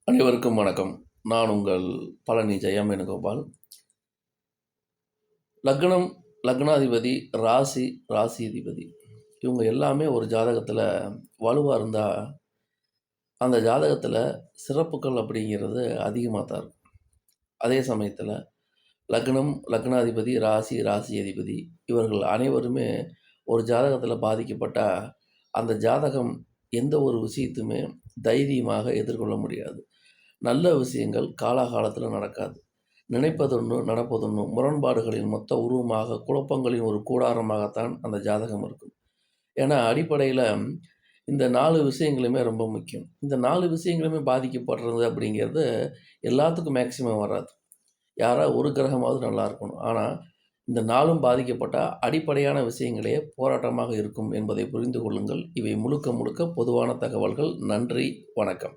அனைவருக்கும் வணக்கம். நான் உங்கள் பழனி ஜெயம் வேணுகோபால். லக்னம், லக்னாதிபதி, ராசி, ராசியதிபதி இவங்க எல்லாமே ஒரு ஜாதகத்தில் வலுவாக இருந்தால் அந்த ஜாதகத்தில் சிறப்புகள் அப்படிங்கிறது அதிகமாக தான் இருக்கும். அதே சமயத்தில் லக்னம், லக்னாதிபதி, ராசி, ராசியதிபதி இவர்கள் அனைவருமே ஒரு ஜாதகத்தில் பாதிக்கப்பட்டால் அந்த ஜாதகம் எந்த ஒரு விஷயத்துமே தைரியமாக எதிர்கொள்ள முடியாது. நல்ல விஷயங்கள் காலாகாலத்தில் நடக்காது. நினைப்பதொன்று நடப்பதொன்று முரண்பாடுகளின் மொத்த உருவமாக குழப்பங்களின் ஒரு கூடாரமாகத்தான் அந்த ஜாதகம் இருக்கும். ஏன்னா அடிப்படையில் இந்த 4 விஷயங்களுமே ரொம்ப முக்கியம். இந்த 4 விஷயங்களுமே பாதிக்கப்படுறது அப்படிங்கிறது எல்லாத்துக்கும் மேக்சிமம் வராது. யாராவது ஒரு கிரகமாவது நல்லா இருக்கணும். ஆனால் இந்த 4ம் பாதிக்கப்பட்டால் அடிப்படையான விஷயங்களே போராட்டமாக இருக்கும் என்பதை புரிந்து கொள்ளுங்கள். இவை முழுக்க முழுக்க பொதுவான தகவல்கள். நன்றி, வணக்கம்.